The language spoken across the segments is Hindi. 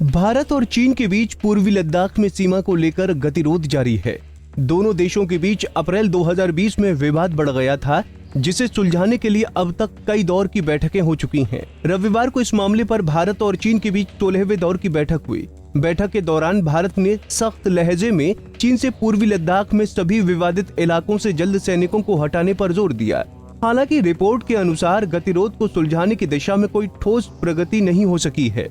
भारत और चीन के बीच पूर्वी लद्दाख में सीमा को लेकर गतिरोध जारी है। दोनों देशों के बीच अप्रैल 2020 में विवाद बढ़ गया था, जिसे सुलझाने के लिए अब तक कई दौर की बैठकें हो चुकी हैं। रविवार को इस मामले पर भारत और चीन के बीच 16वें दौर की बैठक हुई। बैठक के दौरान भारत ने सख्त लहजे में चीन से पूर्वी लद्दाख में सभी विवादित इलाकों से जल्द सैनिकों को हटाने पर जोर दिया। हालांकि रिपोर्ट के अनुसार गतिरोध को सुलझाने की दिशा में कोई ठोस प्रगति नहीं हो सकी है।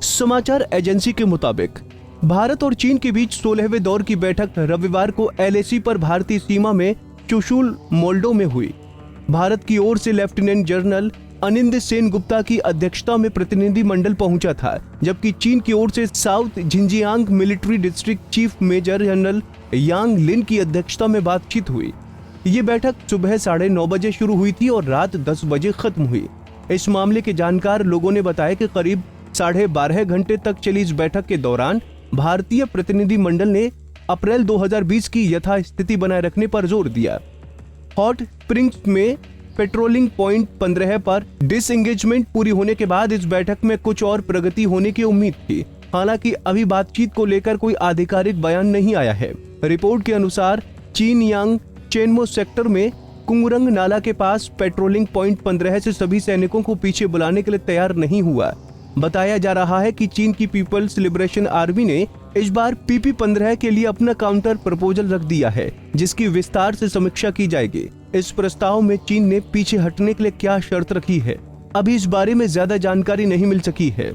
समाचार एजेंसी के मुताबिक भारत और चीन के बीच 16वें दौर की बैठक रविवार को LAC पर भारतीय सीमा में चुशुल मोल्डो में हुई। भारत की ओर से लेफ्टिनेंट जनरल अनिंद सेन गुप्ता की अध्यक्षता में प्रतिनिधि मंडल पहुंचा था, जबकि चीन की ओर से south Xinjiang military district chief major general Yang Lin की अध्यक्षता में बातचीत हुई। ये बैठक सुबह 9:30 बजे शुरू हुई थी और रात 10 बजे खत्म हुई। इस मामले के जानकार लोगों ने बताया कि करीब 12.5 घंटे तक चली इस बैठक के दौरान भारतीय प्रतिनिधि मंडल ने अप्रैल 2020 की यथास्थिति बनाए रखने पर जोर दिया। हॉट स्प्रिंग्स में पेट्रोलिंग पॉइंट 15 पर डिसएंगेजमेंट पूरी होने के बाद इस बैठक में कुछ और प्रगति होने की उम्मीद थी। हालांकि अभी बातचीत को लेकर कोई आधिकारिक बयान नहीं आया है। रिपोर्ट के अनुसार चीन यांग चेनमो सेक्टर में कुंगरंग नाला के पास पेट्रोलिंग पॉइंट 15 से सभी सैनिकों को पीछे बुलाने के लिए तैयार नहीं हुआ। बताया जा रहा है कि चीन की पीपल्स लिबरेशन आर्मी ने इस बार PP-15 के लिए अपना काउंटर प्रपोजल रख दिया है, जिसकी विस्तार से समीक्षा की जाएगी। इस प्रस्ताव में चीन ने पीछे हटने के लिए क्या शर्त रखी है, अभी इस बारे में ज्यादा जानकारी नहीं मिल सकी है।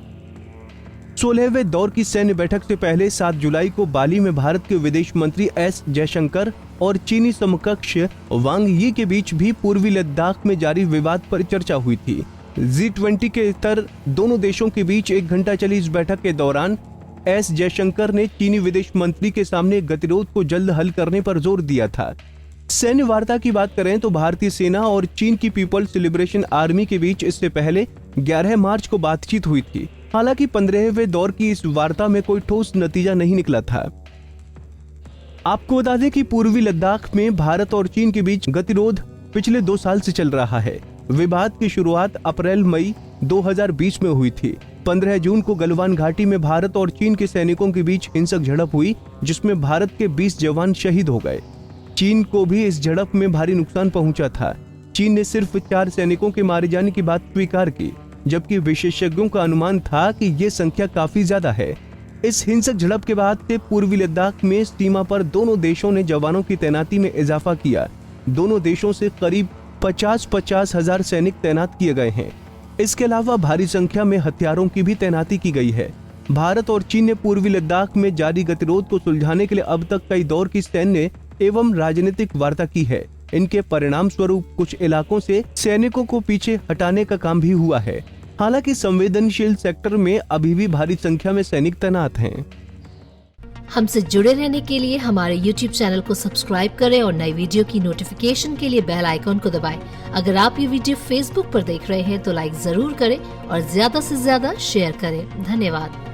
16वें दौर की सैन्य बैठक से पहले 7 जुलाई को बाली में भारत के विदेश मंत्री S जयशंकर और चीनी समकक्ष वांग यी के बीच भी पूर्वी लद्दाख में जारी विवाद पर चर्चा हुई थी। G20 के इतर दोनों देशों के बीच 1 घंटा चली इस बैठक के दौरान S जयशंकर ने चीनी विदेश मंत्री के सामने गतिरोध को जल्द हल करने पर जोर दिया था। सैन्य वार्ता की बात करें तो भारतीय सेना और चीन की पीपल्स लिबरेशन आर्मी के बीच इससे पहले 11 मार्च को बातचीत हुई थी। हालांकि 15वें दौर की इस वार्ता में कोई ठोस नतीजा नहीं निकला था। आपको बता दें कि पूर्वी लद्दाख में भारत और चीन के बीच गतिरोध पिछले 2 साल से चल रहा है। विवाद की शुरुआत अप्रैल-मई 2020 में हुई थी। 15 जून को गलवान घाटी में भारत और चीन के सैनिकों के बीच हिंसक झड़प हुई, जिसमें भारत के 20 जवान शहीद हो गए। चीन को भी इस झड़प में भारी नुकसान पहुंचा था। चीन ने सिर्फ 4 सैनिकों के मारे जाने की बात स्वीकार की, जबकि विशेषज्ञों का अनुमान था कि ये संख्या काफी ज्यादा है। इस हिंसक झड़प के बाद से पूर्वी लद्दाख में सीमा पर दोनों देशों ने जवानों की तैनाती में इजाफा किया। दोनों देशों से करीब 50 हजार सैनिक तैनात किए गए हैं। इसके अलावा भारी संख्या में हथियारों की भी तैनाती की गई है। भारत और चीन ने पूर्वी लद्दाख में जारी गतिरोध को सुलझाने के लिए अब तक कई दौर की सैन्य एवं राजनीतिक वार्ता की है। इनके परिणाम स्वरूप कुछ इलाकों से सैनिकों को पीछे हटाने का काम भी हुआ है। हालांकि संवेदनशील सेक्टर में अभी भी भारी संख्या में सैनिक तैनात हैं। हमसे जुड़े रहने के लिए हमारे YouTube चैनल को सब्सक्राइब करें और नई वीडियो की नोटिफिकेशन के लिए बेल आइकॉन को दबाएं। अगर आप ये वीडियो Facebook पर देख रहे हैं तो लाइक जरूर करें और ज्यादा से ज्यादा शेयर करें। धन्यवाद।